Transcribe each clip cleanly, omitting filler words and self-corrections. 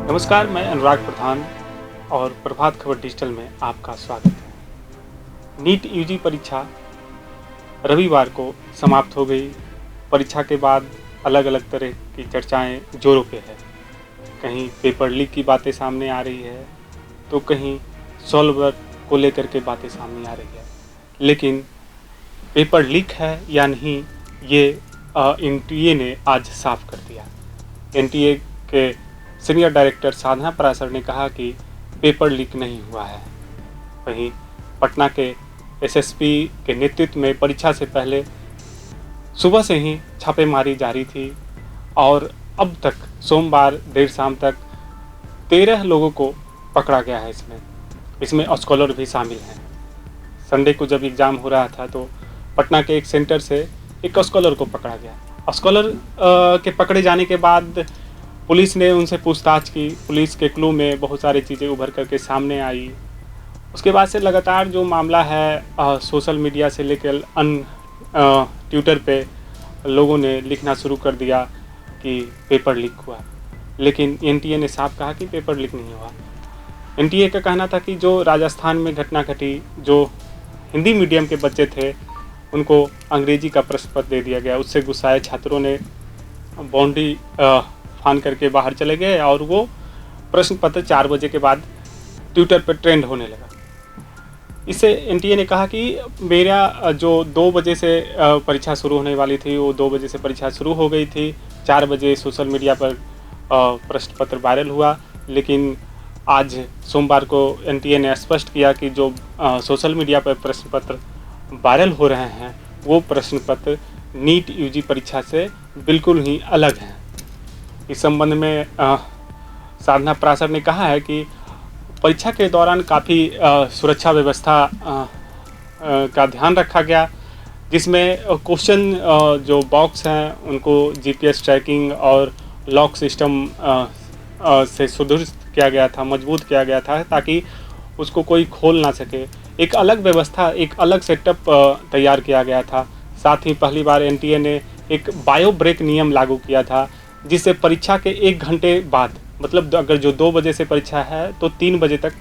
नमस्कार, मैं अनुराग प्रधान और प्रभात खबर डिजिटल में आपका स्वागत है। नीट यूजी परीक्षा रविवार को समाप्त हो गई। परीक्षा के बाद अलग अलग तरह की चर्चाएं जोरों पे है। कहीं पेपर लीक की बातें सामने आ रही है, तो कहीं सॉल्वर को लेकर के बातें सामने आ रही है। लेकिन पेपर लीक है या नहीं, ये एनटीए ने आज साफ कर दिया। एनटीए के सीनियर डायरेक्टर साधना पराशर ने कहा कि पेपर लीक नहीं हुआ है। वहीं पटना के एसएसपी के नेतृत्व में परीक्षा से पहले सुबह से ही छापेमारी जारी थी और अब तक सोमवार देर शाम तक 13 लोगों को पकड़ा गया है। इसमें स्कॉलर भी शामिल हैं। संडे को जब एग्ज़ाम हो रहा था तो पटना के एक सेंटर से एक स्कॉलर को पकड़ा गया। स्कॉलर के पकड़े जाने के बाद पुलिस ने उनसे पूछताछ की। पुलिस के क्लू में बहुत सारी चीज़ें उभर करके सामने आई। उसके बाद से लगातार जो मामला है सोशल मीडिया से लेकर ट्विटर पे लोगों ने लिखना शुरू कर दिया कि पेपर लीक हुआ। लेकिन एनटीए ने साफ कहा कि पेपर लीक नहीं हुआ। एनटीए का कहना था कि जो राजस्थान में घटना घटी, जो हिंदी मीडियम के बच्चे थे उनको अंग्रेजी का प्रश्न पत्र दे दिया गया। उससे गुस्साए छात्रों ने बाउंड्री फान करके बाहर चले गए और वो प्रश्न पत्र 4 बजे के बाद ट्विटर पर ट्रेंड होने लगा। इससे एनटीए ने कहा कि मेरा जो 2 बजे से परीक्षा शुरू होने वाली थी, वो 2 बजे से परीक्षा शुरू हो गई थी। 4 बजे सोशल मीडिया पर प्रश्न पत्र वायरल हुआ। लेकिन आज सोमवार को एनटीए ने स्पष्ट किया कि जो सोशल मीडिया पर प्रश्न पत्र वायरल हो रहे हैं वो प्रश्न पत्र नीट यूजी परीक्षा से बिल्कुल ही अलग हैं। इस संबंध में साधना पराशर ने कहा है कि परीक्षा के दौरान काफ़ी सुरक्षा व्यवस्था का ध्यान रखा गया, जिसमें क्वेश्चन जो बॉक्स हैं उनको जीपीएस ट्रैकिंग और लॉक सिस्टम से सुदृढ़ किया गया था, मजबूत किया गया था, ताकि उसको कोई खोल ना सके। एक अलग व्यवस्था, एक अलग सेटअप तैयार किया गया था। साथ ही पहली बार एनटीए ने एक बायो ब्रेक नियम लागू किया था, जिससे परीक्षा के 1 घंटे बाद, मतलब अगर जो 2 बजे से परीक्षा है तो 3 बजे तक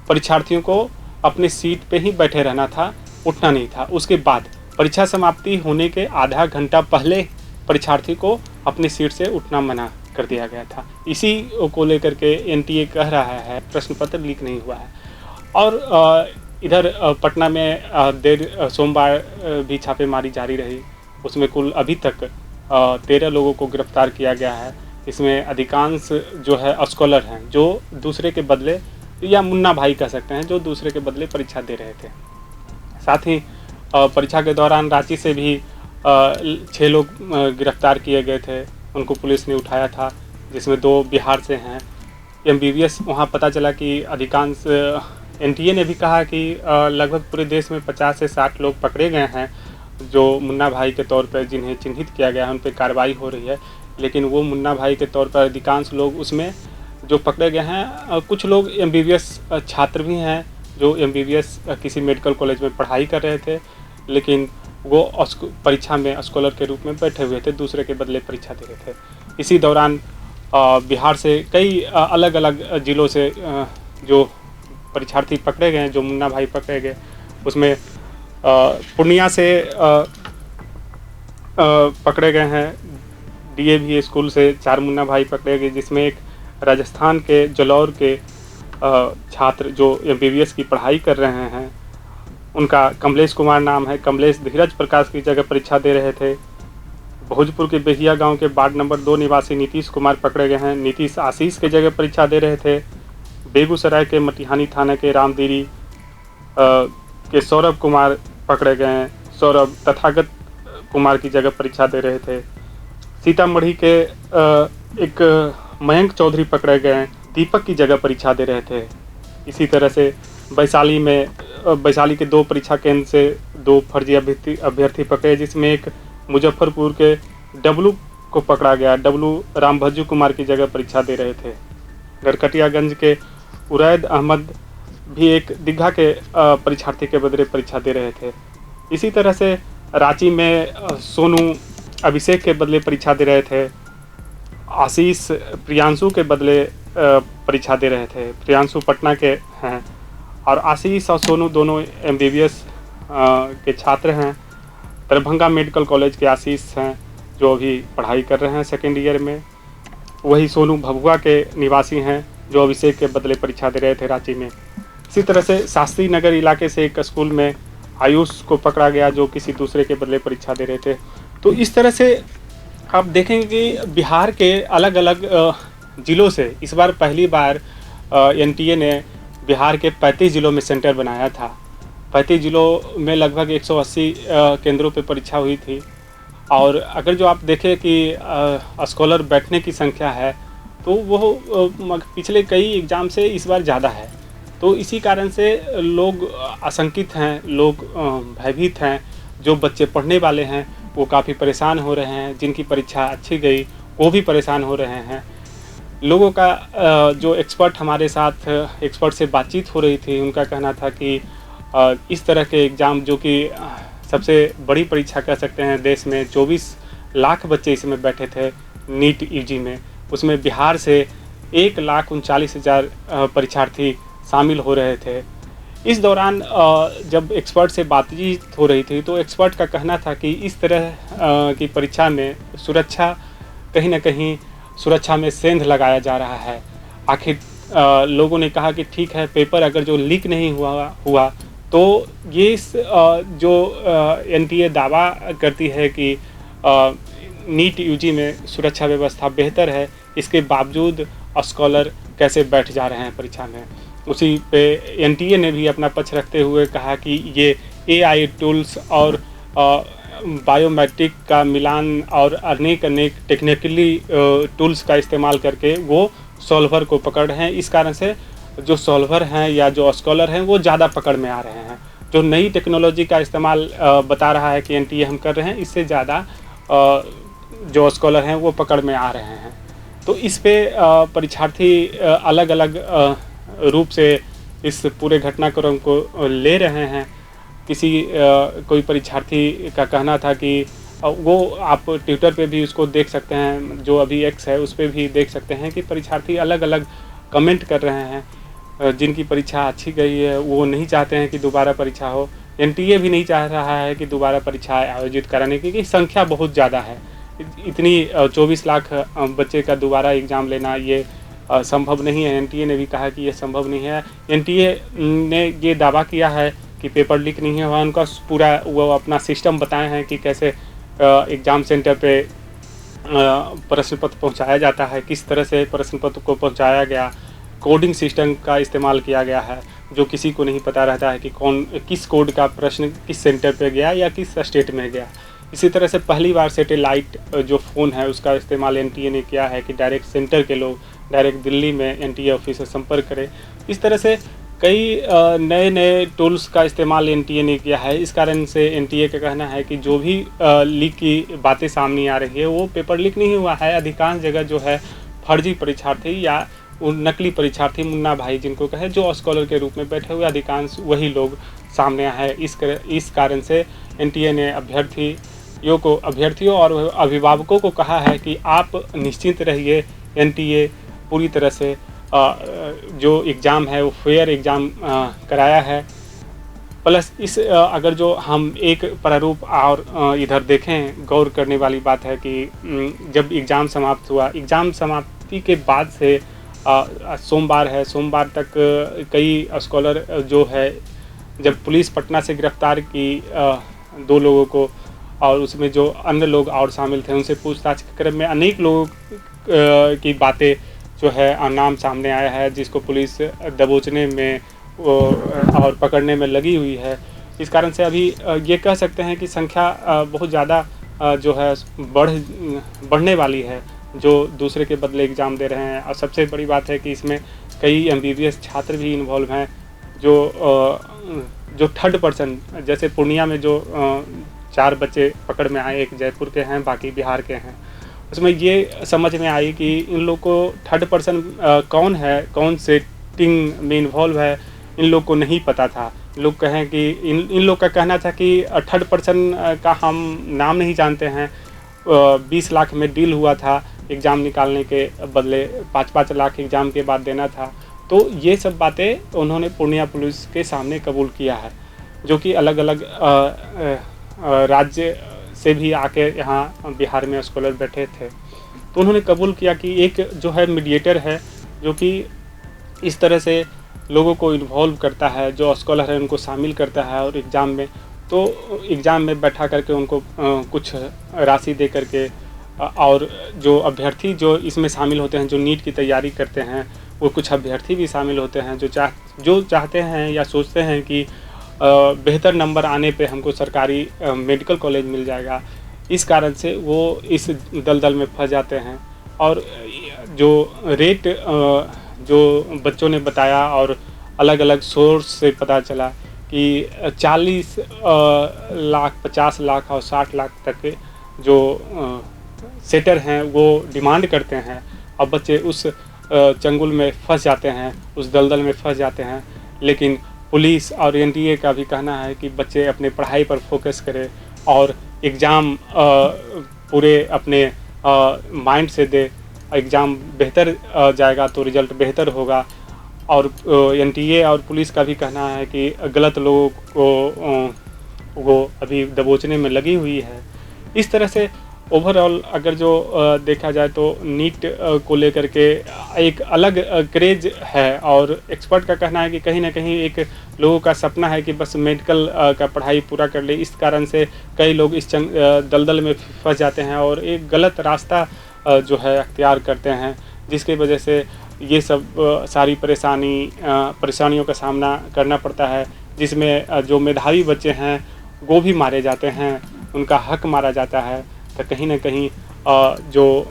परीक्षार्थियों को अपने सीट पे ही बैठे रहना था, उठना नहीं था। उसके बाद परीक्षा समाप्ति होने के आधा घंटा पहले परीक्षार्थी को अपनी सीट से उठना मना कर दिया गया था। इसी को लेकर के एनटीए कह रहा है प्रश्न पत्र लीक नहीं हुआ है। और इधर पटना में सोमवार भी छापेमारी जारी रही। उसमें कुल अभी तक 13 लोगों को गिरफ्तार किया गया है। इसमें अधिकांश जो है स्कॉलर हैं, जो दूसरे के बदले, या मुन्ना भाई कह सकते हैं, जो दूसरे के बदले परीक्षा दे रहे थे। साथ ही परीक्षा के दौरान रांची से भी 6 लोग गिरफ्तार किए गए थे। उनको पुलिस ने उठाया था, जिसमें 2 बिहार से हैं। एमबीबीएस वहाँ पता चला कि अधिकांश, एनटीए ने भी कहा कि लगभग पूरे देश में 50 से 60 लोग पकड़े गए हैं जो मुन्ना भाई के तौर पर जिन्हें चिन्हित किया गया है, उन पर कार्रवाई हो रही है। लेकिन वो मुन्ना भाई के तौर पर अधिकांश लोग उसमें जो पकड़े गए हैं, कुछ लोग एमबीबीएस छात्र भी हैं जो एमबीबीएस किसी मेडिकल कॉलेज में पढ़ाई कर रहे थे, लेकिन वो परीक्षा में स्कॉलर के रूप में बैठे हुए थे, दूसरे के बदले परीक्षा दे रहे थे। इसी दौरान बिहार से कई अलग अलग ज़िलों से जो परीक्षार्थी पकड़े गए हैं, जो मुन्ना भाई पकड़े गए, उसमें पूर्णिया से पकड़े गए हैं। डीएवी स्कूल से 4 मुन्ना भाई पकड़े गए, जिसमें एक राजस्थान के जलौर के छात्र जो एमबीबीएस की पढ़ाई कर रहे हैं, उनका कमलेश कुमार नाम है। कमलेश धीरज प्रकाश की जगह परीक्षा दे रहे थे। भोजपुर के बेहिया गांव के वार्ड नंबर 2 निवासी नीतीश कुमार पकड़े गए हैं। नीतीश आशीष के जगह परीक्षा दे रहे थे। बेगूसराय के मटिहानी थाना के रामदीरी के सौरभ कुमार पकड़े गए हैं। सौरभ तथागत कुमार की जगह परीक्षा दे रहे थे। सीतामढ़ी के एक मयंक चौधरी पकड़े गए हैं, दीपक की जगह परीक्षा दे रहे थे। इसी तरह से वैशाली के 2 परीक्षा केंद्र से 2 फर्जी अभ्यर्थी पकड़े, जिसमें एक मुजफ्फरपुर के डब्लू को पकड़ा गया। डब्लू रामभज्जू कुमार की जगह परीक्षा दे रहे थे। नरकटियागंज के उरैद अहमद भी एक दीघा के परीक्षार्थी के बदले परीक्षा दे रहे थे। इसी तरह से रांची में सोनू अभिषेक के बदले परीक्षा दे रहे थे। आशीष प्रियांशु के बदले परीक्षा दे रहे थे। प्रियांशु पटना के हैं और आशीष और सोनू दोनों एमबीबीएस के छात्र हैं। दरभंगा मेडिकल कॉलेज के आशीष हैं जो अभी पढ़ाई कर रहे हैं सेकेंड ईयर में। वही सोनू भभुआ के निवासी हैं जो अभिषेक के बदले परीक्षा दे रहे थे रांची में। इसी तरह से शास्त्री नगर इलाके से एक स्कूल में आयुष को पकड़ा गया जो किसी दूसरे के बदले परीक्षा दे रहे थे। तो इस तरह से आप देखेंगे कि बिहार के अलग अलग ज़िलों से इस बार पहली बार एनटीए ने बिहार के 35 ज़िलों में सेंटर बनाया था। 35 ज़िलों में लगभग 180 केंद्रों पे परीक्षा हुई थी। और अगर जो आप देखें कि स्कॉलर बैठने की संख्या है तो वो पिछले कई एग्ज़ाम से इस बार ज़्यादा है। तो इसी कारण से लोग आशंकित हैं, लोग भयभीत हैं। जो बच्चे पढ़ने वाले हैं वो काफ़ी परेशान हो रहे हैं, जिनकी परीक्षा अच्छी गई वो भी परेशान हो रहे हैं। लोगों का जो एक्सपर्ट से बातचीत हो रही थी, उनका कहना था कि इस तरह के एग्ज़ाम जो कि सबसे बड़ी परीक्षा कह सकते हैं देश में, 24 लाख बच्चे इसमें बैठे थे नीट यूजी में, उसमें बिहार से 1,39,000 परीक्षार्थी शामिल हो रहे थे। इस दौरान जब एक्सपर्ट से बातचीत हो रही थी तो एक्सपर्ट का कहना था कि इस तरह की परीक्षा में सुरक्षा कहीं ना कहीं सुरक्षा में सेंध लगाया जा रहा है। आखिर लोगों ने कहा कि ठीक है, पेपर अगर जो लीक नहीं हुआ तो ये जो एनटीए दावा करती है कि नीट यूजी में सुरक्षा व्यवस्था बेहतर है, इसके बावजूद स्कॉलर कैसे बैठ जा रहे हैं परीक्षा में। उसी पे एनटीए ने भी अपना पक्ष रखते हुए कहा कि ये एआई टूल्स और बायोमेट्रिक का मिलान और अनेक टेक्निकली टूल्स का इस्तेमाल करके वो सॉल्वर को पकड़ रहे हैं। इस कारण से जो सॉल्वर हैं या जो स्कॉलर हैं वो ज़्यादा पकड़ में आ रहे हैं। जो नई टेक्नोलॉजी का इस्तेमाल बता रहा है कि एनटीए हम कर रहे हैं, इससे ज़्यादा जो स्कॉलर हैं वो पकड़ में आ रहे हैं। तो इस पे परीक्षार्थी अलग अलग रूप से इस पूरे घटनाक्रम को ले रहे हैं। कोई परीक्षार्थी का कहना था कि वो आप ट्विटर पे भी उसको देख सकते हैं, जो अभी एक्स है उस पर भी देख सकते हैं कि परीक्षार्थी अलग अलग कमेंट कर रहे हैं। जिनकी परीक्षा अच्छी गई है वो नहीं चाहते हैं कि दोबारा परीक्षा हो। एनटीए भी नहीं चाह रहा है कि दोबारा परीक्षा आयोजित कराने की, क्योंकि संख्या बहुत ज़्यादा है। इतनी 24 लाख बच्चे का दोबारा एग्ज़ाम लेना ये संभव नहीं है। एनटीए ने भी कहा कि ये संभव नहीं है। एनटीए ने ये दावा किया है कि पेपर लीक नहीं हुआ। उनका पूरा वो अपना सिस्टम बताए हैं कि कैसे एग्ज़ाम सेंटर पे प्रश्न पत्र पहुँचाया जाता है, किस तरह से प्रश्न पत्र को पहुँचाया गया। कोडिंग सिस्टम का इस्तेमाल किया गया है, जो किसी को नहीं पता रहता है कि किस कोड का प्रश्न किस सेंटर पे गया या किस स्टेट में गया। इसी तरह से पहली बार सैटेलाइट जो फ़ोन है उसका इस्तेमाल एनटीए ने किया है कि डायरेक्ट सेंटर के लोग डायरेक्ट दिल्ली में एनटीए ऑफिस से संपर्क करें। इस तरह से कई नए टूल्स का इस्तेमाल एनटीए ने किया है। इस कारण से एनटीए का कहना है कि जो भी लीक की बातें सामने आ रही है वो पेपर लीक नहीं हुआ है। अधिकांश जगह जो है फर्जी परीक्षार्थी या नकली परीक्षार्थी मुन्ना भाई जिनको कहे, जो स्कॉलर के रूप में बैठे हुए अधिकांश वही लोग सामने आए हैं। इस कारण से एनटीए ने अभ्यर्थियों और अभिभावकों को कहा है कि आप निश्चिंत रहिए, एनटीए पूरी तरह से जो एग्ज़ाम है वो फेयर एग्ज़ाम कराया है। प्लस अगर जो हम एक प्रारूप और इधर देखें, गौर करने वाली बात है कि जब एग्ज़ाम समाप्त हुआ, एग्ज़ाम समाप्ति के बाद से सोमवार तक कई स्कॉलर जो है, जब पुलिस पटना से गिरफ्तार की 2 लोगों को और उसमें जो अन्य लोग और शामिल थे, उनसे पूछताछ के क्रम में अनेक लोगों की बातें जो है नाम सामने आया है, जिसको पुलिस दबोचने में और पकड़ने में लगी हुई है। इस कारण से अभी ये कह सकते हैं कि संख्या बहुत ज़्यादा जो है बढ़ने वाली है, जो दूसरे के बदले एग्ज़ाम दे रहे हैं। और सबसे बड़ी बात है कि इसमें कई एमबीबीएस छात्र भी इन्वॉल्व हैं, जो थर्ड पर्सन, जैसे पूर्णिया में जो 4 बच्चे पकड़ में आए, एक जयपुर के हैं, बाकी बिहार के हैं। उसमें ये समझ में आई कि इन लोग को थर्ड पर्सन कौन है, कौन सेटिंग में इन्वॉल्व है, इन लोग को नहीं पता था। लोग कहें कि इन लोग का कहना था कि थर्ड पर्सन का हम नाम नहीं जानते हैं, 20 लाख में डील हुआ था, एग्ज़ाम निकालने के बदले 5-5 लाख एग्ज़ाम के बाद देना था। तो ये सब बातें उन्होंने पूर्णिया पुलिस के सामने कबूल किया है, जो कि अलग-अलग राज्य से भी आके यहाँ बिहार में स्कॉलर बैठे थे। तो उन्होंने कबूल किया कि एक जो है मीडिएटर है, जो कि इस तरह से लोगों को इन्वॉल्व करता है, जो स्कॉलर है उनको शामिल करता है और एग्ज़ाम में बैठा करके उनको कुछ राशि दे करके और जो अभ्यर्थी जो इसमें शामिल होते हैं, जो नीट की तैयारी करते हैं, वो कुछ अभ्यर्थी भी शामिल होते हैं जो चाहते हैं या सोचते हैं कि बेहतर नंबर आने पे हमको सरकारी मेडिकल कॉलेज मिल जाएगा। इस कारण से वो इस दलदल में फँस जाते हैं। और जो रेट जो बच्चों ने बताया और अलग-अलग सोर्स से पता चला कि 40 लाख, 50 लाख और 60 लाख तक के जो सेटर हैं वो डिमांड करते हैं और बच्चे उस चंगुल में फंस जाते हैं, उस दलदल में फंस जाते हैं। लेकिन पुलिस और एनडीए का भी कहना है कि बच्चे अपने पढ़ाई पर फोकस करें और एग्ज़ाम पूरे अपने माइंड से दे। एग्ज़ाम बेहतर जाएगा तो रिज़ल्ट बेहतर होगा। और एनडीए और पुलिस का भी कहना है कि गलत लोगों को वो अभी दबोचने में लगी हुई है। इस तरह से ओवरऑल अगर जो देखा जाए तो नीट को लेकर के एक अलग क्रेज है और एक्सपर्ट का कहना है कि कहीं ना कहीं एक लोगों का सपना है कि बस मेडिकल का पढ़ाई पूरा कर ले। इस कारण से कई लोग इस दलदल में फंस जाते हैं और एक गलत रास्ता जो है अख्तियार करते हैं, जिसकी वजह से ये सब सारी परेशानियों का सामना करना पड़ता है, जिसमें जो मेधावी बच्चे हैं वो भी मारे जाते हैं, उनका हक मारा जाता है। तो कहीं ना कहीं जो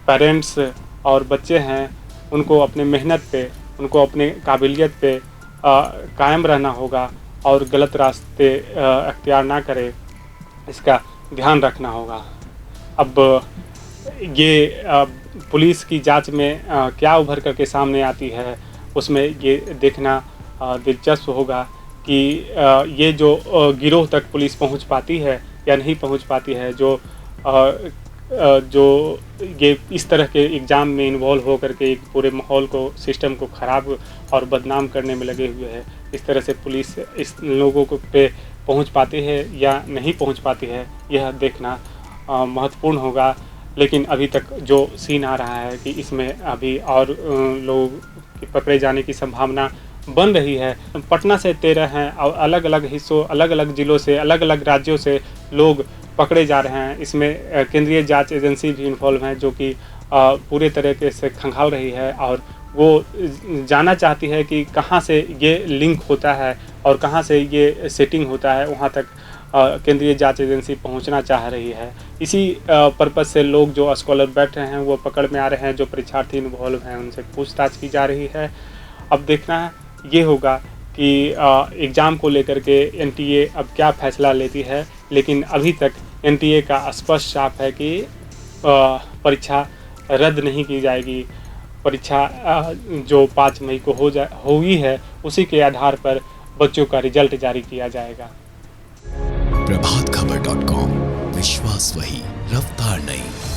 पेरेंट्स और बच्चे हैं उनको अपने मेहनत पे, उनको अपने काबिलियत पे कायम रहना होगा और गलत रास्ते अख्तियार ना करें, इसका ध्यान रखना होगा। अब ये पुलिस की जांच में क्या उभर करके सामने आती है, उसमें ये देखना दिलचस्प होगा कि ये जो गिरोह तक पुलिस पहुंच पाती है या नहीं पहुंच पाती है, जो ये इस तरह के एग्ज़ाम में इन्वॉल्व हो करके एक पूरे माहौल को, सिस्टम को ख़राब और बदनाम करने में लगे हुए हैं। इस तरह से पुलिस इस लोगों को पे पहुंच पाती है या नहीं पहुंच पाती है, यह देखना महत्वपूर्ण होगा। लेकिन अभी तक जो सीन आ रहा है कि इसमें अभी और लोग के पकड़े जाने की संभावना बन रही है। पटना से 13 हैं और अलग-अलग हिस्सों, अलग-अलग ज़िलों से, अलग-अलग राज्यों से लोग पकड़े जा रहे हैं। इसमें केंद्रीय जांच एजेंसी भी इन्वॉल्व हैं, जो कि पूरे तरीके से खंगाल रही है और वो जानना चाहती है कि कहाँ से ये लिंक होता है और कहाँ से ये सेटिंग होता है। वहाँ तक केंद्रीय जांच एजेंसी पहुंचना चाह रही है। इसी पर्पज़ से लोग जो स्कॉलर बैठ रहे हैं वो पकड़ में आ रहे हैं, जो परीक्षार्थी इन्वॉल्व हैं उनसे पूछताछ की जा रही है। अब देखना ये होगा कि एग्ज़ाम को लेकर के एनटीए अब क्या फ़ैसला लेती है। लेकिन अभी तक एनटीए का स्पष्ट साफ है कि परीक्षा रद्द नहीं की जाएगी। परीक्षा जो 5 मई को हुई है, उसी के आधार पर बच्चों का रिजल्ट जारी किया जाएगा। प्रभातखबर.com, विश्वास वही, रफ्तार नहीं।